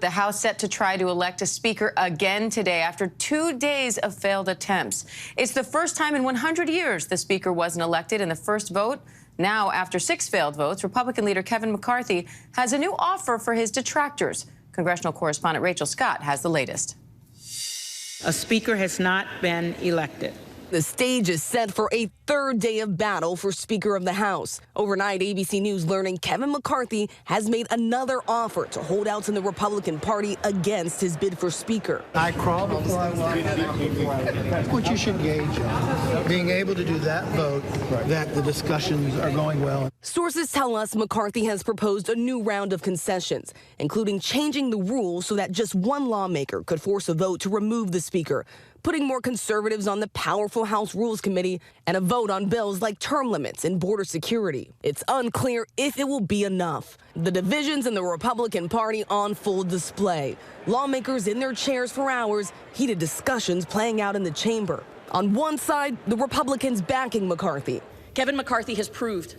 The House set to try to elect a speaker again today after 2 days of failed attempts. It's the first time in 100 years the speaker wasn't elected in the first vote. Now, after 6 failed votes, Republican leader Kevin McCarthy has a new offer for his detractors. Congressional correspondent Rachel Scott has the latest. A speaker has not been elected. The stage is set for a third day of battle for Speaker of the House. Overnight, ABC News learning Kevin McCarthy has made another offer to holdouts in the Republican Party against his bid for Speaker. I crawl before I walk. That's what you should gauge on. Being able to do that vote, that the discussions are going well. Sources tell us McCarthy has proposed a new round of concessions, including changing the rules so that just one lawmaker could force a vote to remove the Speaker, putting more conservatives on the powerful House Rules Committee, and a vote on bills like term limits and border security. It's unclear if it will be enough. The divisions in the Republican Party on full display. Lawmakers in their chairs for hours, heated discussions playing out in the chamber. On one side, the Republicans backing McCarthy. Kevin McCarthy has proved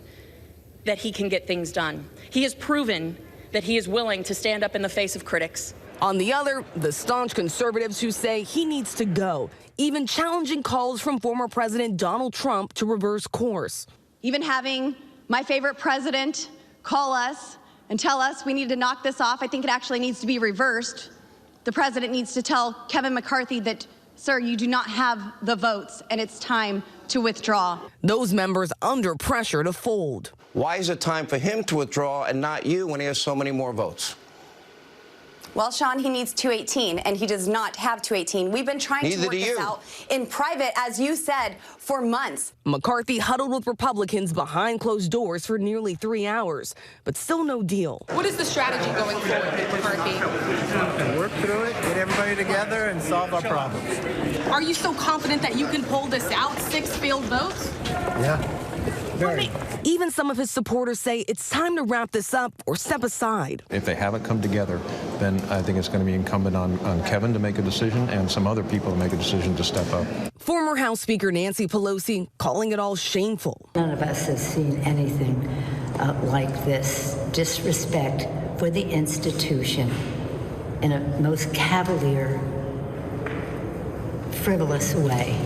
that he can get things done. He has proven that he is willing to stand up in the face of critics. On the other, the staunch conservatives who say he needs to go, even challenging calls from former President Donald Trump to reverse course. Even having my favorite president call us and tell us we need to knock this off, I think it actually needs to be reversed. The president needs to tell Kevin McCarthy that, sir, you do not have the votes and it's time to withdraw. Those members under pressure to fold. Why is it time for him to withdraw and not you when he has so many more votes? Well, Sean, he needs 218, and he does not have 218. We've been trying to work this out in private, as you said, for months. McCarthy huddled with Republicans behind closed doors for nearly 3 hours, but still no deal. What is the strategy going forward with McCarthy? Work through it, get everybody together, and solve our problems. Are you so confident that you can pull this out? 6 failed votes? Yeah. Very. Even some of his supporters say it's time to wrap this up or step aside. If they haven't come together, then I think it's going to be incumbent on Kevin to make a decision and some other people to make a decision to step up. Former House Speaker Nancy Pelosi calling it all shameful. None of us has seen anything like this disrespect for the institution in a most cavalier, frivolous way.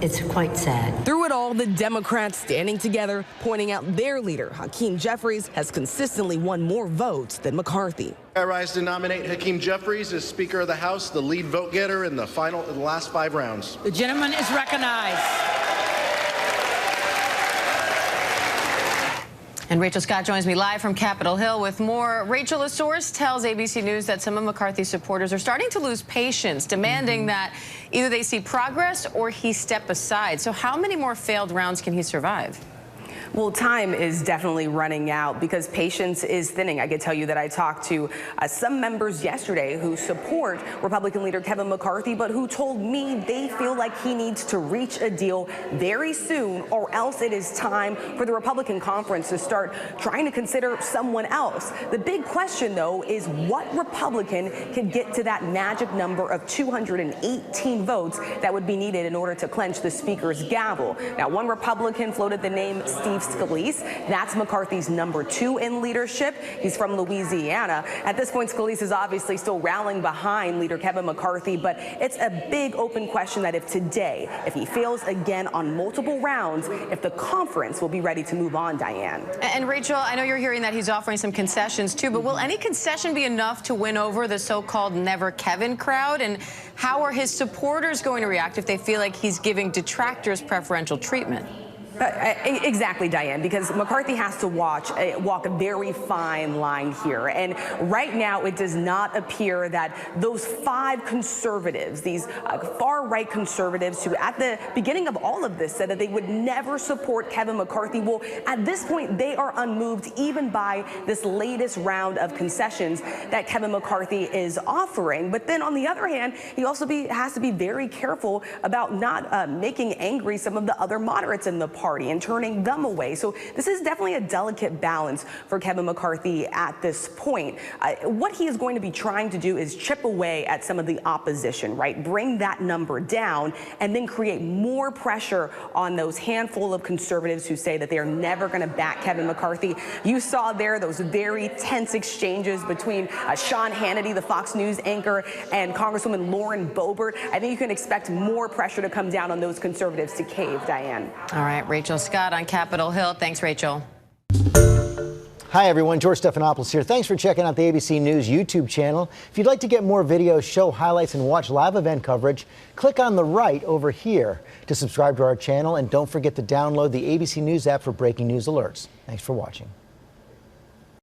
It's quite sad. Through it all, the Democrats standing together, pointing out their leader, Hakeem Jeffries, has consistently won more votes than McCarthy. I rise to nominate Hakeem Jeffries as Speaker of the House, the lead vote getter in the last 5 rounds. The gentleman is recognized. And Rachel Scott joins me live from Capitol Hill with more. Rachel, a source tells ABC News that some of McCarthy's supporters are starting to lose patience, demanding that either they see progress or he step aside. So how many more failed rounds can he survive? Well, time is definitely running out because patience is thinning. I can tell you that I talked to some members yesterday who support Republican leader Kevin McCarthy, but who told me they feel like he needs to reach a deal very soon, or else it is time for the Republican conference to start trying to consider someone else. The big question, though, is what Republican can get to that magic number of 218 votes that would be needed in order to clench the Speaker's gavel. Now, one Republican floated the name Steve Scalise. That's McCarthy's number 2 in leadership. He's from Louisiana. At this point, Scalise is obviously still rallying behind leader Kevin McCarthy, but it's a big open question that if he fails again on multiple rounds, if the conference will be ready to move on, Diane. And Rachel, I know you're hearing that he's offering some concessions too, but will any concession be enough to win over the so-called Never Kevin crowd? And how are his supporters going to react if they feel like he's giving detractors preferential treatment? Exactly, Diane, because McCarthy has to walk a very fine line here. And right now, it does not appear that those 5 conservatives, these far-right conservatives who at the beginning of all of this said that they would never support Kevin McCarthy, well, at this point, they are unmoved even by this latest round of concessions that Kevin McCarthy is offering. But then on the other hand, he also has to be very careful about not making angry some of the other moderates in the party. party and turning them away. So this is definitely a delicate balance for Kevin McCarthy at this point. What he is going to be trying to do is chip away at some of the opposition, right? Bring that number down and then create more pressure on those handful of conservatives who say that they are never going to back Kevin McCarthy. You saw there those very tense exchanges between Sean Hannity, the Fox News anchor, and Congresswoman Lauren Boebert. I think you can expect more pressure to come down on those conservatives to cave, Diane. All right, Rachel Scott on Capitol Hill. Thanks, Rachel. Hi, everyone. George Stephanopoulos here. Thanks for checking out the ABC News YouTube channel. If you'd like to get more videos, show highlights, and watch live event coverage, click on the right over here to subscribe to our channel. And don't forget to download the ABC News app for breaking news alerts. Thanks for watching.